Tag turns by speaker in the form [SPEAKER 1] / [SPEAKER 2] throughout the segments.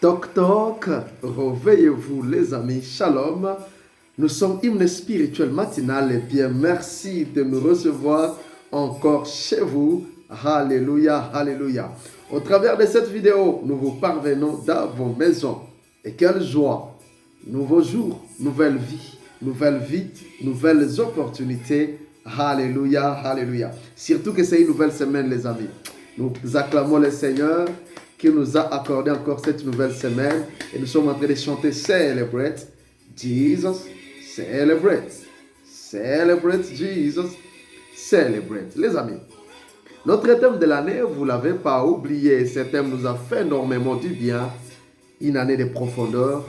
[SPEAKER 1] Toc toc, réveillez-vous les amis, shalom. Nous sommes hymne spirituel matinal et bien merci de nous recevoir encore chez vous. Alléluia, alléluia. Au travers de cette vidéo, nous vous parvenons dans vos maisons. Et quelle joie, nouveau jour, nouvelle vie, nouvelles opportunités. Alléluia, alléluia. Surtout que c'est une nouvelle semaine les amis. Nous acclamons le Seigneur qui nous a accordé encore cette nouvelle semaine et nous sommes en train de chanter Celebrate Jesus, Celebrate, Celebrate Jesus, Celebrate. Les amis, notre thème de l'année, vous ne l'avez pas oublié, ce thème nous a fait énormément du bien, une année de profondeur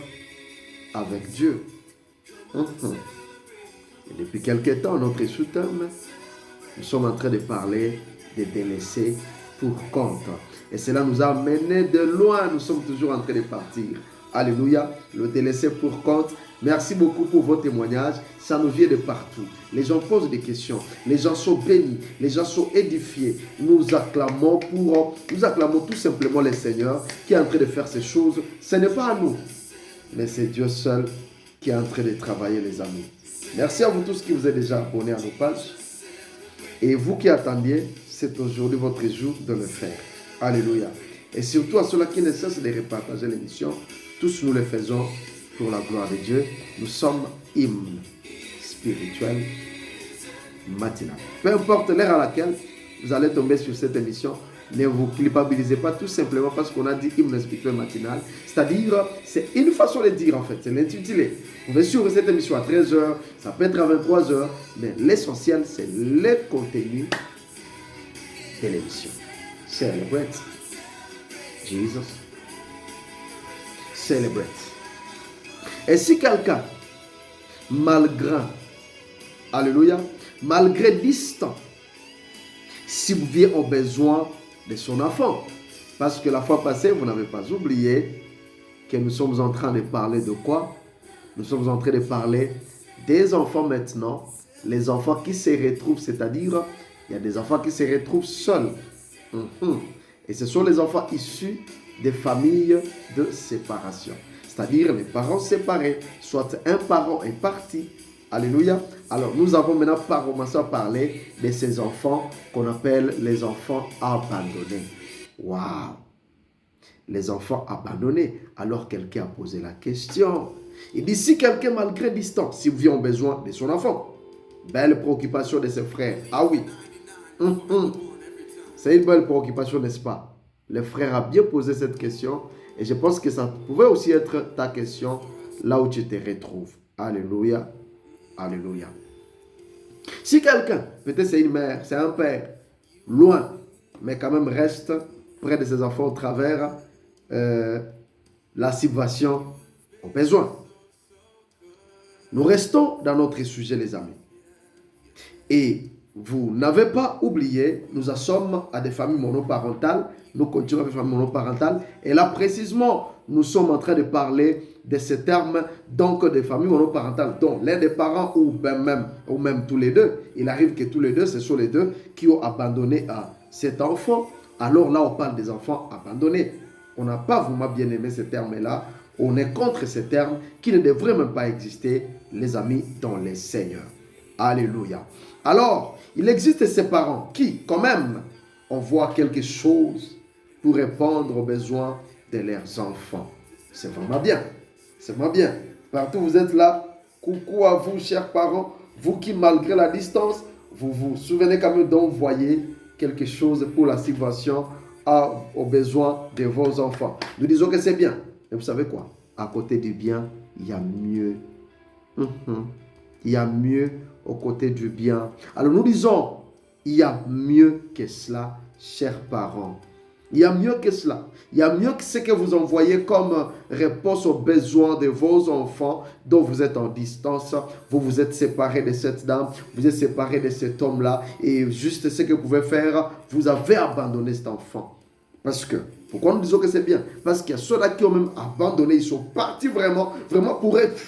[SPEAKER 1] avec Dieu. Et depuis quelques temps, notre sous-thème, nous sommes en train de parler de délaissés pour compte. Et cela nous a mené de loin. Nous sommes toujours en train de partir. Alléluia. Le délaissé pour compte. Merci beaucoup pour vos témoignages. Ça nous vient de partout. Les gens posent des questions. Les gens sont bénis. Les gens sont édifiés. Nous acclamons tout simplement le Seigneur qui est en train de faire ces choses. Ce n'est pas à nous, mais c'est Dieu seul qui est en train de travailler, les amis. Merci à vous tous qui vous êtes déjà abonnés à nos pages. Et vous qui attendiez, c'est aujourd'hui votre jour de le faire. Alléluia. Et surtout à ceux-là qui ne cessent de repartager l'émission, tous nous le faisons pour la gloire de Dieu. Nous sommes hymne spirituel matinal. Peu importe l'heure à laquelle vous allez tomber sur cette émission, ne vous culpabilisez pas tout simplement parce qu'on a dit hymne spirituel matinal. C'est-à-dire, c'est une façon de dire en fait, c'est l'intitulé. Vous pouvez suivre cette émission à 13h, ça peut être à 23h, mais l'essentiel c'est le contenu de l'émission. Celebrate Jesus. Celebrate. Et si quelqu'un, malgré distant, si vous vient au besoin de son enfant, parce que la fois passée, vous n'avez pas oublié que nous sommes en train de parler de quoi? Nous sommes en train de parler des enfants maintenant, les enfants qui se retrouvent, c'est-à-dire, il y a des enfants qui se retrouvent seuls. Et ce sont les enfants issus des familles de séparation. C'est-à-dire les parents séparés, soit un parent est parti. Alléluia. Alors nous avons maintenant commencé à parler de ces enfants qu'on appelle les enfants abandonnés. Waouh! Les enfants abandonnés. Alors quelqu'un a posé la question. Il dit si quelqu'un malgré distance, si vous vient au besoin de son enfant, belle préoccupation de ses frères. Ah oui. C'est une belle préoccupation, n'est-ce pas? Le frère a bien posé cette question et je pense que ça pouvait aussi être ta question là où tu te retrouves. Alléluia. Alléluia. Si quelqu'un, peut-être c'est une mère, c'est un père, loin, mais quand même reste près de ses enfants au travers la subvention au besoin. Nous restons dans notre sujet, les amis. Et vous n'avez pas oublié, nous en sommes à des familles monoparentales. Nous continuons avec les familles monoparentales. Et là, précisément, nous sommes en train de parler de ces termes, donc des familles monoparentales, dont l'un des parents ou même tous les deux. Il arrive que tous les deux, ce sont les deux qui ont abandonné cet enfant. Alors là, on parle des enfants abandonnés. On n'a pas vraiment bien aimé ces termes-là. On est contre ces termes qui ne devraient même pas exister, les amis, dans les Seigneurs. Alléluia. Alors, il existe ces parents qui, quand même, on voit quelque chose pour répondre aux besoins de leurs enfants. C'est vraiment bien. C'est vraiment bien. Partout où vous êtes là, coucou à vous, chers parents. Vous qui, malgré la distance, vous vous souvenez quand même d'envoyer quelque chose pour la subvention aux besoins de vos enfants. Nous disons que c'est bien. Mais vous savez quoi? À côté du bien, il y a mieux. Il y a mieux aux côtés du bien. Alors nous disons, il y a mieux que cela, chers parents. Il y a mieux que cela. Il y a mieux que ce que vous envoyez comme réponse aux besoins de vos enfants dont vous êtes en distance. Vous vous êtes séparés de cette dame, vous êtes séparés de cet homme-là et juste ce que vous pouvez faire, vous avez abandonné cet enfant. Parce que, pourquoi nous disons que c'est bien? Parce qu'il y a ceux-là qui ont même abandonné, ils sont partis vraiment pour être.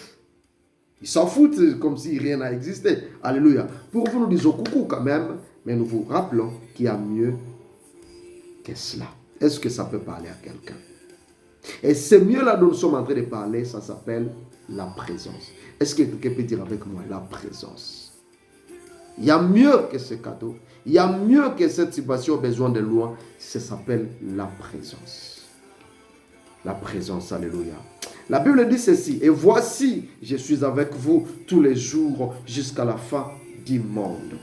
[SPEAKER 1] Ils s'en foutent comme si rien n'a existé. Alléluia. Pour vous, nous disons coucou quand même, mais nous vous rappelons qu'il y a mieux que cela. Est-ce que ça peut parler à quelqu'un? Et ce mieux-là dont nous sommes en train de parler, ça s'appelle la présence. Est-ce que quelqu'un peut dire avec moi la présence? Il y a mieux que ce cadeau. Il y a mieux que cette situation au besoin de loin. Ça s'appelle la présence. La présence, alléluia. La Bible dit ceci. Et voici, je suis avec vous tous les jours jusqu'à la fin du monde.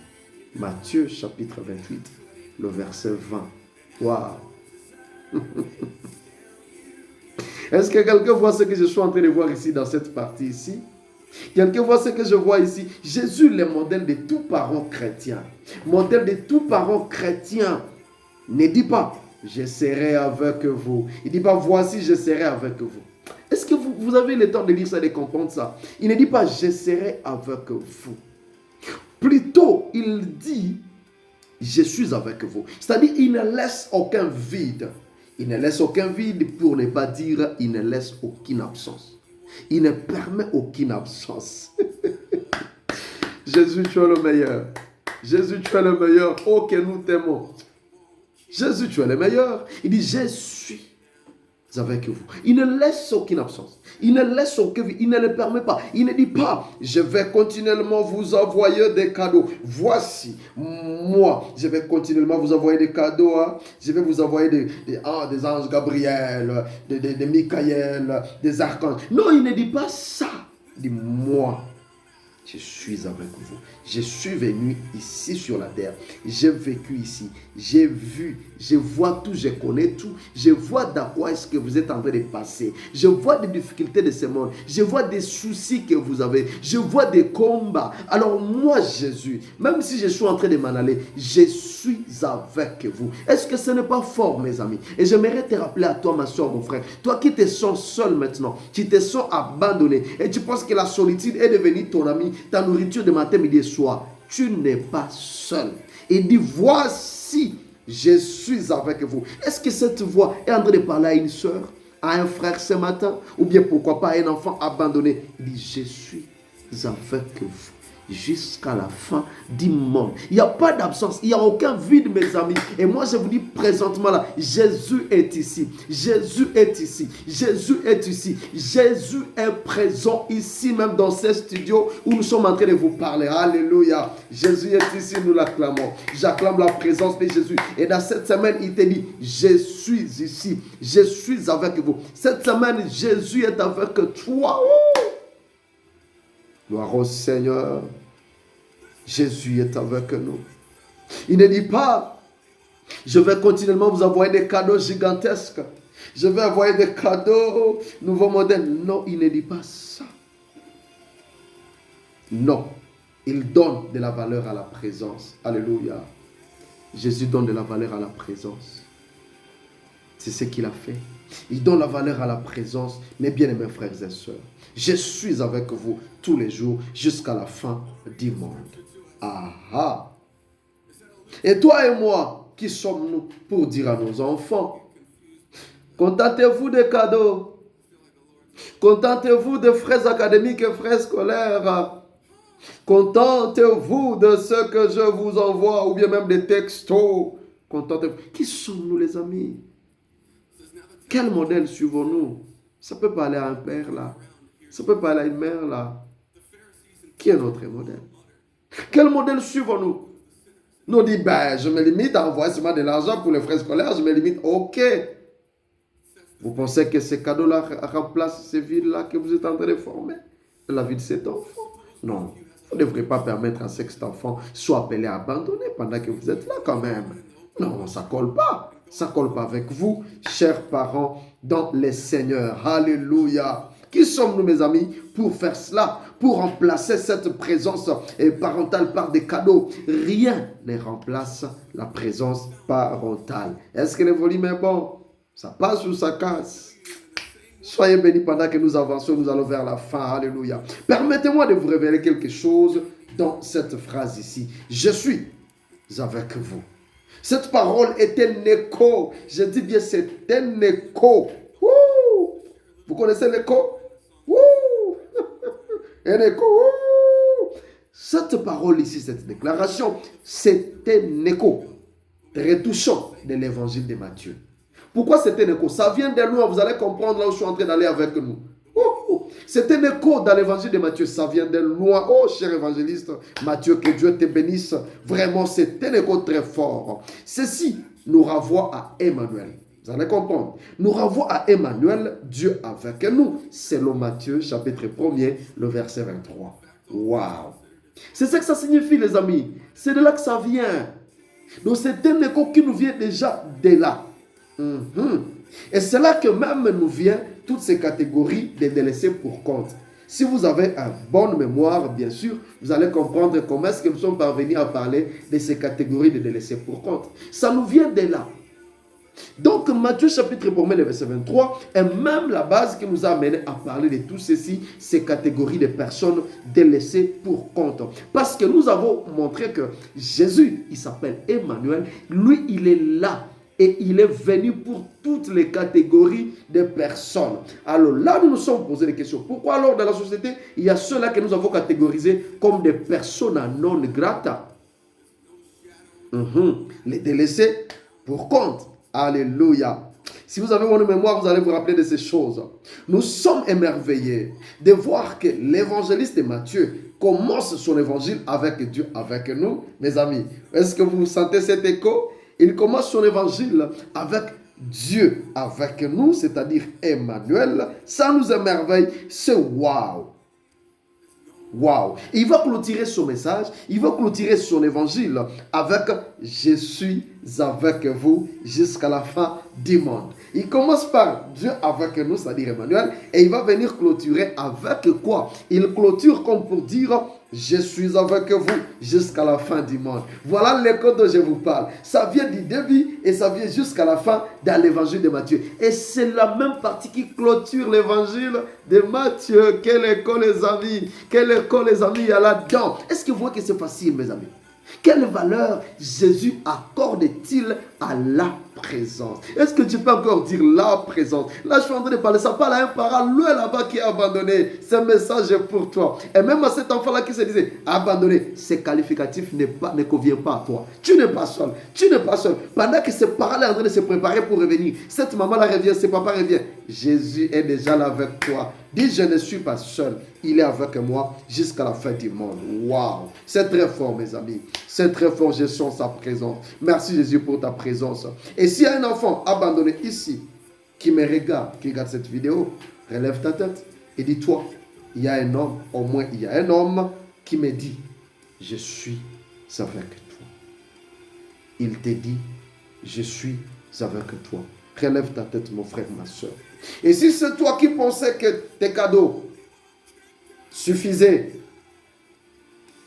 [SPEAKER 1] Matthieu chapitre 28, le verset 20. Waouh! Est-ce que quelqu'un voit ce que je suis en train de voir ici dans cette partie ici? Quelqu'un voit ce que je vois ici? Jésus, le modèle de tout parent chrétien. Modèle de tout parent chrétien. Ne dit pas, je serai avec vous. Il ne dit pas, voici, je serai avec vous. Est-ce que vous avez le temps de lire ça et de comprendre ça? Il ne dit pas, je serai avec vous. Plutôt, il dit, je suis avec vous. C'est-à-dire, il ne laisse aucun vide. Il ne laisse aucun vide pour ne pas dire, il ne laisse aucune absence. Il ne permet aucune absence. Jésus, tu es le meilleur. Jésus, tu es le meilleur. Oh, que nous t'aimons. Jésus, tu es le meilleur. Il dit, je suis avec vous. Il ne laisse aucune absence. Il ne laisse aucun vide. Il ne le permet pas. Il ne dit pas, je vais continuellement vous envoyer des cadeaux. Voici, moi, je vais continuellement vous envoyer des cadeaux. Hein. Je vais vous envoyer des anges Gabriel, des Michael, des archanges. Non, il ne dit pas ça. Il dit, moi, je suis avec vous. Je suis venu ici sur la terre. J'ai vécu ici. J'ai vu. Je vois tout. Je connais tout. Je vois dans quoi est-ce que vous êtes en train de passer. Je vois des difficultés de ce monde. Je vois des soucis que vous avez. Je vois des combats. Alors moi, Jésus, même si je suis en train de m'en aller, je suis avec vous. Est-ce que ce n'est pas fort, mes amis? Et j'aimerais te rappeler à toi, ma soeur, mon frère. Toi qui te sens seul maintenant. Qui te sens abandonné. Et tu penses que la solitude est devenue ton ami. Ta nourriture de matin, midi et soir. Tu n'es pas seul. Il dit, voici, je suis avec vous. Est-ce que cette voix est en train de parler à une soeur, à un frère ce matin? Ou bien pourquoi pas à un enfant abandonné? Il dit, je suis avec vous jusqu'à la fin du monde. Il n'y a pas d'absence, il n'y a aucun vide, mes amis. Et moi, je vous dis présentement là, Jésus est ici. Jésus est ici. Jésus est ici. Jésus est présent ici, même dans ce studio où nous sommes en train de vous parler. Alléluia. Jésus est ici, nous l'acclamons. J'acclame la présence de Jésus. Et dans cette semaine, il te dit, je suis ici. Je suis avec vous. Cette semaine, Jésus est avec toi. Gloire au Seigneur. Jésus est avec nous. Il ne dit pas, je vais continuellement vous envoyer des cadeaux gigantesques. Je vais envoyer des cadeaux, nouveaux modèles. Non, il ne dit pas ça. Non. Il donne de la valeur à la présence. Alléluia. Jésus donne de la valeur à la présence. C'est ce qu'il a fait. Il donne la valeur à la présence. Mes bien-aimés frères et sœurs, je suis avec vous tous les jours jusqu'à la fin du monde. Ah. Et toi et moi, qui sommes-nous pour dire à nos enfants, contentez-vous des cadeaux, contentez-vous des frais académiques et frais scolaires, contentez-vous de ce que je vous envoie, ou bien même des textos, contentez-vous. Qui sommes-nous, les amis? Quel modèle suivons-nous? Ça peut parler à un père là. Ça peut parler à une mère là. Qui est notre modèle? Quel modèle suivons-nous? Nous dit, je me limite à envoyer seulement de l'argent pour les frais scolaires. Je me limite, ok. Vous pensez que ces cadeaux-là remplacent ces vides-là que vous êtes en train de former? La vie de cet enfant? Non. Vous ne devrez pas permettre à cet enfant soit appelé à abandonner pendant que vous êtes là quand même. Non, ça ne colle pas. Ça ne colle pas avec vous, chers parents, dans les Seigneurs. Alléluia. Qui sommes-nous, mes amis, pour faire cela, pour remplacer cette présence parentale par des cadeaux? Rien ne remplace la présence parentale. Est-ce que le volume est bon? Ça passe ou ça casse? Soyez bénis pendant que nous avançons, nous allons vers la fin. Alléluia. Permettez-moi de vous révéler quelque chose dans cette phrase ici. Je suis avec vous. Cette parole est un écho. Je dis bien, c'est un écho. Wouh! Vous connaissez l'écho? Wouh! Un écho. Wouh! Cette parole ici, cette déclaration, c'est un écho retouchant de l'évangile de Matthieu. Pourquoi c'est un écho? Ça vient de loin, vous allez comprendre là où je suis en train d'aller avec nous. C'est un écho dans l'évangile de Matthieu, ça vient de loin. Oh, cher évangéliste Matthieu, que Dieu te bénisse. Vraiment, c'est un écho très fort. Ceci nous renvoie à Emmanuel. Vous allez comprendre. Nous renvoie à Emmanuel, Dieu avec nous. Selon Matthieu, chapitre 1er, le verset 23. Waouh! C'est ce que ça signifie, les amis. C'est de là que ça vient. Donc, c'est un écho qui nous vient déjà de là. Et c'est là que même nous vient toutes ces catégories de délaissés pour compte. Si vous avez une bonne mémoire, bien sûr, vous allez comprendre comment est-ce que nous sommes parvenus à parler de ces catégories de délaissés pour compte. Ça nous vient de là. Donc, Matthieu chapitre 1, verset 23 est même la base qui nous a amené à parler de tout ceci, ces catégories de personnes délaissées pour compte. Parce que nous avons montré que Jésus, il s'appelle Emmanuel, lui, il est là. Et il est venu pour toutes les catégories de personnes. Alors là, nous nous sommes posé des questions. Pourquoi alors dans la société, il y a ceux-là que nous avons catégorisés comme des personnes non grata? Les délaissés pour compte. Alléluia. Si vous avez bonne mémoire, vous allez vous rappeler de ces choses. Nous sommes émerveillés de voir que l'évangéliste Matthieu commence son évangile avec Dieu, avec nous, mes amis. Est-ce que vous sentez cet écho? Il commence son évangile avec Dieu avec nous, c'est-à-dire Emmanuel. Ça nous émerveille. C'est waouh. Waouh. Il va clôturer son message, il va clôturer son évangile avec « Je suis avec vous jusqu'à la fin du monde ». Il commence par Dieu avec nous, c'est-à-dire Emmanuel, et il va venir clôturer avec quoi? Il clôture comme pour dire « Je suis avec vous jusqu'à la fin du monde ». Voilà l'écho dont je vous parle. Ça vient du début et ça vient jusqu'à la fin dans l'évangile de Matthieu. Et c'est la même partie qui clôture l'évangile de Matthieu. Quel écho les amis, quel écho les amis il y a là-dedans. Est-ce que vous voyez que c'est facile mes amis? Quelle valeur Jésus accorde-t-il à la présence? Est-ce que tu peux encore dire la présence? Là, je suis en train de parler, ça parle à un parent, lui là-bas qui est abandonné. Ce message est pour toi. Et même à cet enfant-là qui se disait, abandonné, ce qualificatif ne convient pas à toi. Tu n'es pas seul. Tu n'es pas seul. Pendant que ce parent-là est en train de se préparer pour revenir, cette maman-là revient, ce papa revient. Jésus est déjà là avec toi. Dis, je ne suis pas seul. Il est avec moi jusqu'à la fin du monde. Waouh! C'est très fort, mes amis. C'est très fort, je sens sa présence. Merci, Jésus, pour ta présence. Et s'il y a un enfant abandonné ici, qui me regarde, qui regarde cette vidéo, relève ta tête et dis-toi, il y a un homme, au moins il y a un homme qui me dit, je suis avec toi. Il te dit, je suis avec toi. Relève ta tête, mon frère, ma soeur. Et si c'est toi qui pensais que tes cadeaux suffisaient,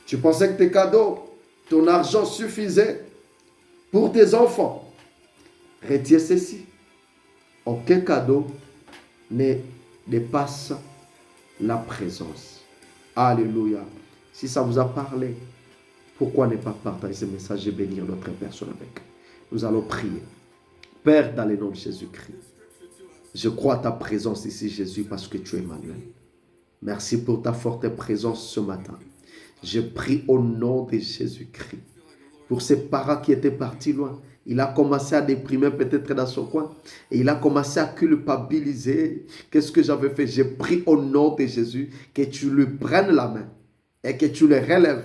[SPEAKER 1] tu pensais que tes cadeaux, ton argent suffisait pour tes enfants, retire ceci. Aucun cadeau ne dépasse la présence. Alléluia. Si ça vous a parlé, pourquoi ne pas partager ce message et bénir d'autres personnes avec? Nous allons prier. Père, dans le nom de Jésus-Christ, je crois à ta présence ici, Jésus, parce que tu es Emmanuel. Merci pour ta forte présence ce matin. Je prie au nom de Jésus-Christ pour ces parents qui étaient partis loin. Il a commencé à déprimer peut-être dans son coin. Et il a commencé à culpabiliser. Qu'est-ce que j'avais fait? Je prie au nom de Jésus que tu lui prennes la main et que tu le relèves.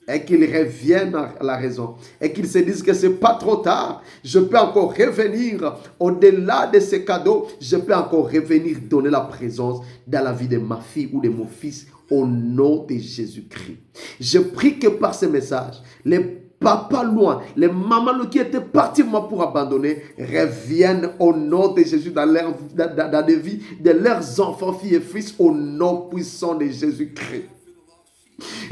[SPEAKER 1] Et qu'il revienne à la raison. Et qu'il se dise que ce n'est pas trop tard. Je peux encore revenir au-delà de ces cadeaux. Je peux encore revenir donner la présence dans la vie de ma fille ou de mon fils au nom de Jésus-Christ. Je prie que par ce message, les papas loin, les mamans qui étaient partis moi pour abandonner, reviennent au nom de Jésus dans les vies de leurs enfants, filles et fils au nom puissant de Jésus-Christ.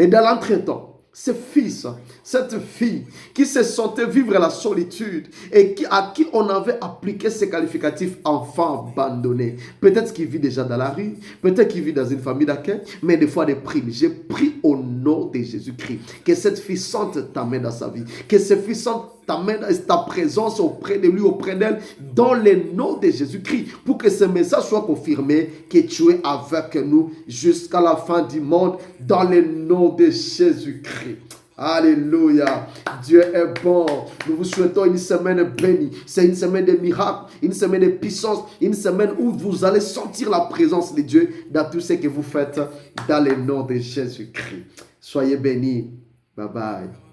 [SPEAKER 1] Et dans l'entretemps, ce fils, cette fille qui se sentait vivre la solitude et à qui on avait appliqué ces qualificatifs enfant abandonné. Peut-être qu'il vit déjà dans la rue, peut-être qu'il vit dans une famille d'accueil, mais des fois des primes. Je prie au nom de Jésus-Christ que cette fille sente ta main dans sa vie, que ce fils sente ta présence auprès de lui, auprès d'elle, dans le nom de Jésus-Christ, pour que ce message soit confirmé, que tu es avec nous jusqu'à la fin du monde, dans le nom de Jésus-Christ. Alléluia. Dieu est bon. Nous vous souhaitons une semaine bénie. C'est une semaine de miracles, une semaine de puissance, une semaine où vous allez sentir la présence de Dieu dans tout ce que vous faites dans le nom de Jésus-Christ. Soyez bénis. Bye bye.